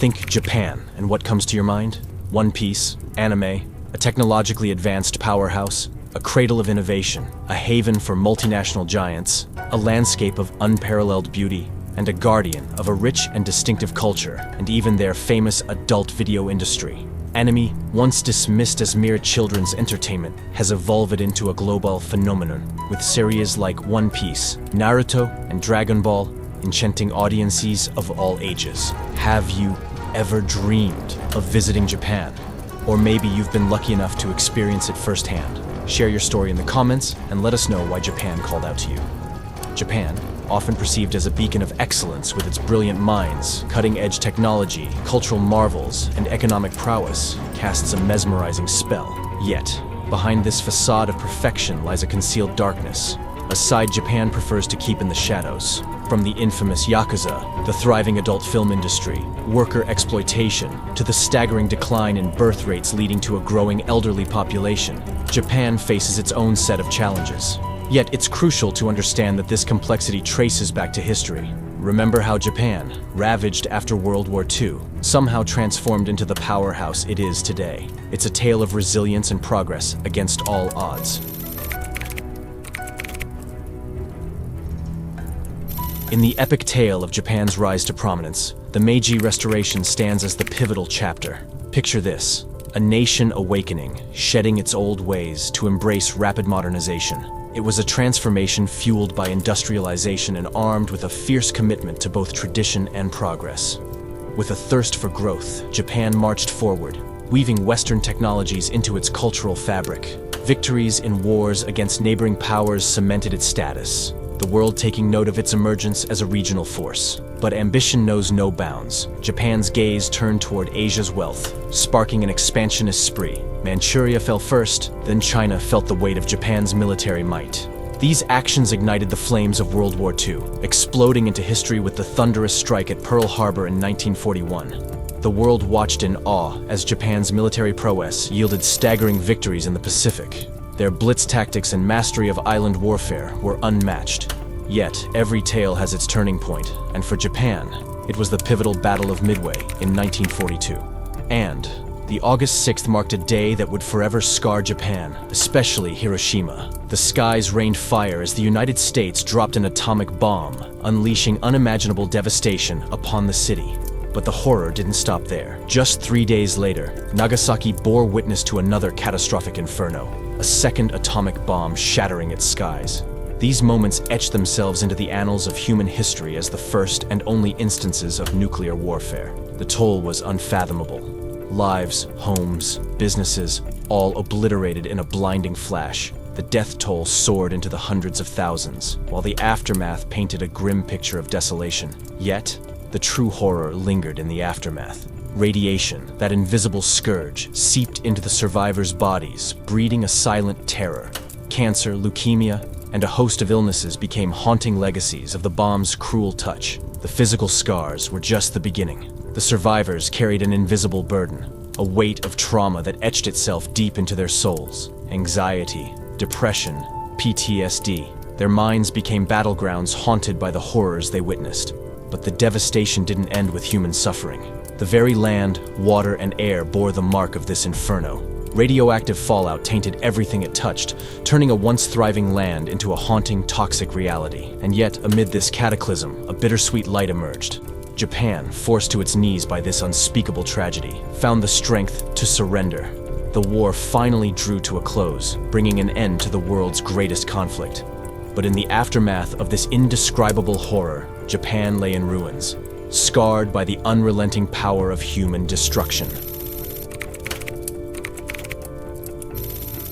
Think Japan, and what comes to your mind? One Piece, anime, a technologically advanced powerhouse, a cradle of innovation, a haven for multinational giants, a landscape of unparalleled beauty, and a guardian of a rich and distinctive culture, and even their famous adult video industry. Anime, once dismissed as mere children's entertainment, has evolved into a global phenomenon, with series like One Piece, Naruto, and Dragon Ball enchanting audiences of all ages. Have you ever dreamed of visiting Japan? Or maybe you've been lucky enough to experience it firsthand. Share your story in the comments and let us know why Japan called out to you. Japan, often perceived as a beacon of excellence with its brilliant minds, cutting-edge technology, cultural marvels, and economic prowess, casts a mesmerizing spell. Yet, behind this facade of perfection lies a concealed darkness, a side Japan prefers to keep in the shadows. From the infamous Yakuza, the thriving adult film industry, worker exploitation, to the staggering decline in birth rates leading to a growing elderly population, Japan faces its own set of challenges. Yet it's crucial to understand that this complexity traces back to history. Remember how Japan, ravaged after World War II, somehow transformed into the powerhouse it is today. It's a tale of resilience and progress against all odds. In the epic tale of Japan's rise to prominence, the Meiji Restoration stands as the pivotal chapter. Picture this: a nation awakening, shedding its old ways to embrace rapid modernization. It was a transformation fueled by industrialization and armed with a fierce commitment to both tradition and progress. With a thirst for growth, Japan marched forward, weaving Western technologies into its cultural fabric. Victories in wars against neighboring powers cemented its status, the world taking note of its emergence as a regional force. But ambition knows no bounds. Japan's gaze turned toward Asia's wealth, sparking an expansionist spree. Manchuria fell first, then China felt the weight of Japan's military might. These actions ignited the flames of World War II, exploding into history with the thunderous strike at Pearl Harbor in 1941. The world watched in awe as Japan's military prowess yielded staggering victories in the Pacific. Their blitz tactics and mastery of island warfare were unmatched. Yet, every tale has its turning point, and for Japan, it was the pivotal Battle of Midway in 1942. And the August 6th marked a day that would forever scar Japan, especially Hiroshima. The skies rained fire as the United States dropped an atomic bomb, unleashing unimaginable devastation upon the city. But the horror didn't stop there. Just 3 days later, Nagasaki bore witness to another catastrophic inferno, a second atomic bomb shattering its skies. These moments etched themselves into the annals of human history as the first and only instances of nuclear warfare. The toll was unfathomable. Lives, homes, businesses, all obliterated in a blinding flash. The death toll soared into the hundreds of thousands, while the aftermath painted a grim picture of desolation. Yet, the true horror lingered in the aftermath. Radiation, that invisible scourge, seeped into the survivors' bodies, breeding a silent terror. Cancer, leukemia, and a host of illnesses became haunting legacies of the bomb's cruel touch. The physical scars were just the beginning. The survivors carried an invisible burden, a weight of trauma that etched itself deep into their souls. Anxiety, depression, PTSD. Their minds became battlegrounds haunted by the horrors they witnessed. But the devastation didn't end with human suffering. The very land, water, and air bore the mark of this inferno. Radioactive fallout tainted everything it touched, turning a once thriving land into a haunting, toxic reality. And yet, amid this cataclysm, a bittersweet light emerged. Japan, forced to its knees by this unspeakable tragedy, found the strength to surrender. The war finally drew to a close, bringing an end to the world's greatest conflict. But in the aftermath of this indescribable horror, Japan lay in ruins, scarred by the unrelenting power of human destruction.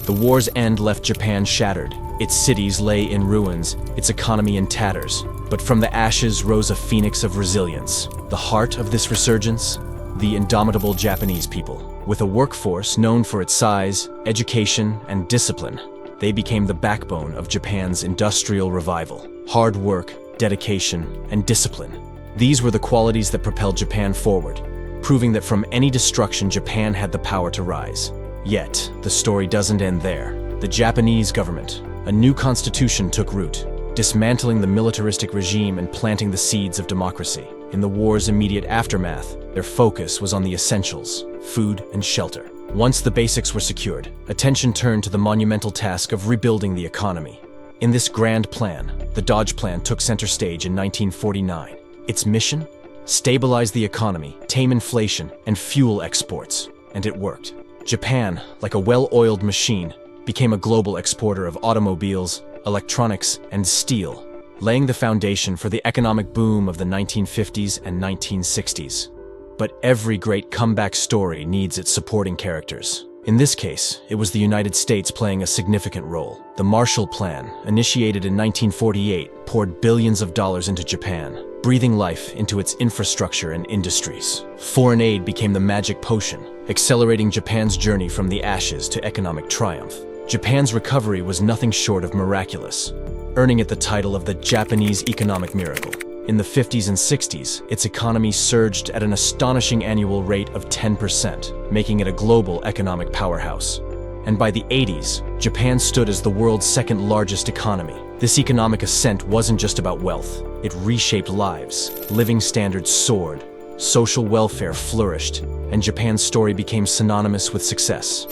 The war's end left Japan shattered. Its cities lay in ruins, its economy in tatters. But from the ashes rose a phoenix of resilience. The heart of this resurgence? The indomitable Japanese people. With a workforce known for its size, education, and discipline, they became the backbone of Japan's industrial revival. Hard work, dedication, and discipline. These were the qualities that propelled Japan forward, proving that from any destruction, Japan had the power to rise. Yet, the story doesn't end there. The Japanese government, a new constitution took root, dismantling the militaristic regime and planting the seeds of democracy. In the war's immediate aftermath, their focus was on the essentials, food and shelter. Once the basics were secured, attention turned to the monumental task of rebuilding the economy. In this grand plan, the Dodge Plan took center stage in 1949. Its mission? Stabilize the economy, tame inflation, and fuel exports. And it worked. Japan, like a well-oiled machine, became a global exporter of automobiles, electronics, and steel, laying the foundation for the economic boom of the 1950s and 1960s. But every great comeback story needs its supporting characters. In this case, it was the United States playing a significant role. The Marshall Plan, initiated in 1948, poured billions of dollars into Japan, breathing life into its infrastructure and industries. Foreign aid became the magic potion, accelerating Japan's journey from the ashes to economic triumph. Japan's recovery was nothing short of miraculous, earning it the title of the Japanese economic miracle. In the 50s and 60s, its economy surged at an astonishing annual rate of 10%, making it a global economic powerhouse. And by the 80s, Japan stood as the world's second largest economy. This economic ascent wasn't just about wealth. It reshaped lives. Living standards soared, social welfare flourished, and Japan's story became synonymous with success.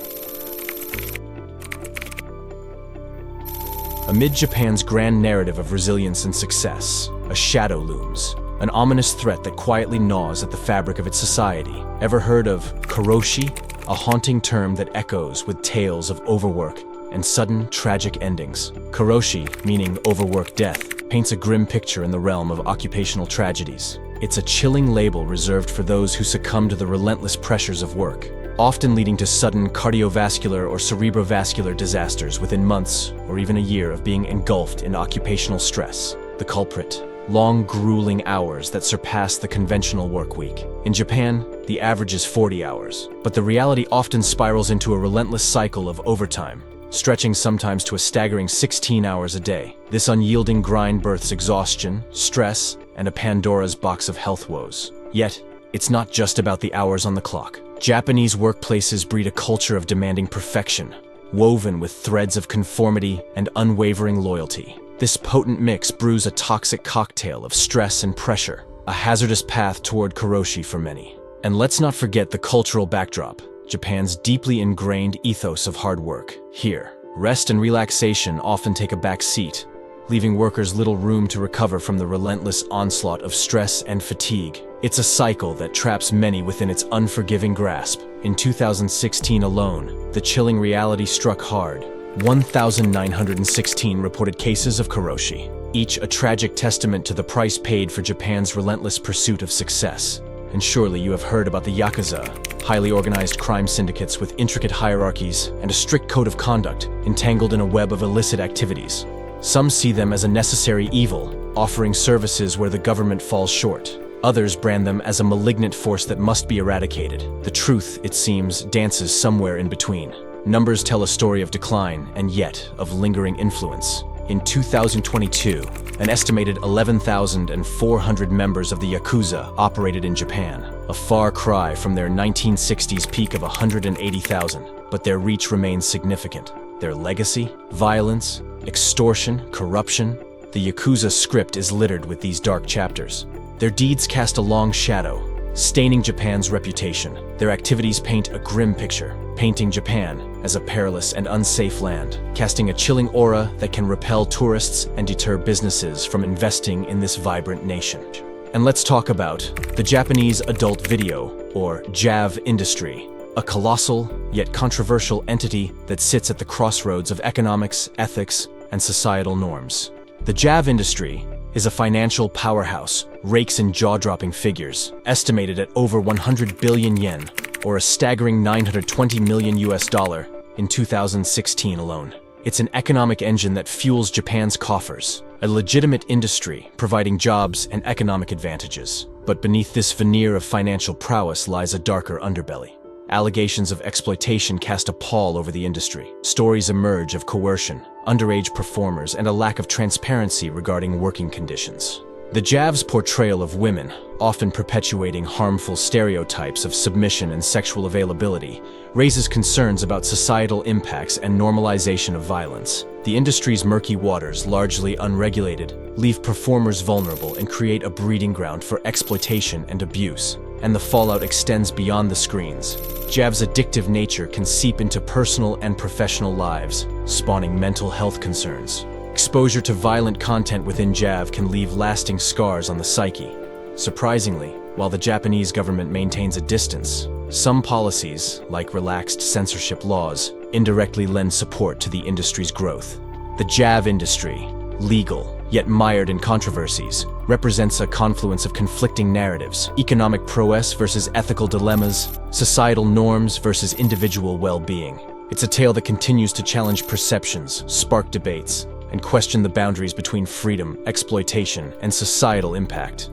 Amid Japan's grand narrative of resilience and success, a shadow looms, an ominous threat that quietly gnaws at the fabric of its society. Ever heard of karoshi, a haunting term that echoes with tales of overwork and sudden, tragic endings? Karoshi, meaning overwork death, paints a grim picture in the realm of occupational tragedies. It's a chilling label reserved for those who succumb to the relentless pressures of work, often leading to sudden cardiovascular or cerebrovascular disasters within months or even a year of being engulfed in occupational stress. The culprit: long, grueling hours that surpass the conventional work week. In Japan, the average is 40 hours, but the reality often spirals into a relentless cycle of overtime, stretching sometimes to a staggering 16 hours a day. This unyielding grind births exhaustion, stress, and a Pandora's box of health woes. Yet, it's not just about the hours on the clock. Japanese workplaces breed a culture of demanding perfection, woven with threads of conformity and unwavering loyalty. This potent mix brews a toxic cocktail of stress and pressure, a hazardous path toward karoshi for many. And let's not forget the cultural backdrop, Japan's deeply ingrained ethos of hard work. Here, rest and relaxation often take a back seat, leaving workers little room to recover from the relentless onslaught of stress and fatigue. It's a cycle that traps many within its unforgiving grasp. In 2016 alone, the chilling reality struck hard. 1,916 reported cases of karoshi, each a tragic testament to the price paid for Japan's relentless pursuit of success. And surely you have heard about the Yakuza, highly organized crime syndicates with intricate hierarchies and a strict code of conduct, entangled in a web of illicit activities. Some see them as a necessary evil, offering services where the government falls short. Others brand them as a malignant force that must be eradicated. The truth, it seems, dances somewhere in between. Numbers tell a story of decline and yet of lingering influence. In 2022, an estimated 11,400 members of the Yakuza operated in Japan, a far cry from their 1960s peak of 180,000. But their reach remains significant. Their legacy? Violence, extortion, corruption. The Yakuza script is littered with these dark chapters. Their deeds cast a long shadow, staining Japan's reputation. Their activities paint a grim picture, painting Japan as a perilous and unsafe land, casting a chilling aura that can repel tourists and deter businesses from investing in this vibrant nation. And let's talk about the Japanese adult video, or JAV industry, a colossal yet controversial entity that sits at the crossroads of economics, ethics, and societal norms. The JAV industry is a financial powerhouse, rakes in jaw-dropping figures, estimated at over 100 billion yen, or a staggering $920 million in 2016 alone. It's an economic engine that fuels Japan's coffers, a legitimate industry providing jobs and economic advantages. But beneath this veneer of financial prowess lies a darker underbelly. Allegations of exploitation cast a pall over the industry. Stories emerge of coercion, underage performers, and a lack of transparency regarding working conditions. The JAV's portrayal of women, often perpetuating harmful stereotypes of submission and sexual availability, raises concerns about societal impacts and normalization of violence. The industry's murky waters, largely unregulated, leave performers vulnerable and create a breeding ground for exploitation and abuse. And the fallout extends beyond the screens. JAV's addictive nature can seep into personal and professional lives, spawning mental health concerns. Exposure to violent content within JAV can leave lasting scars on the psyche. Surprisingly, while the Japanese government maintains a distance, some policies, like relaxed censorship laws, indirectly lend support to the industry's growth. The JAV industry, legal, yet mired in controversies, represents a confluence of conflicting narratives: economic prowess versus ethical dilemmas, societal norms versus individual well-being. It's a tale that continues to challenge perceptions, spark debates, and question the boundaries between freedom, exploitation, and societal impact.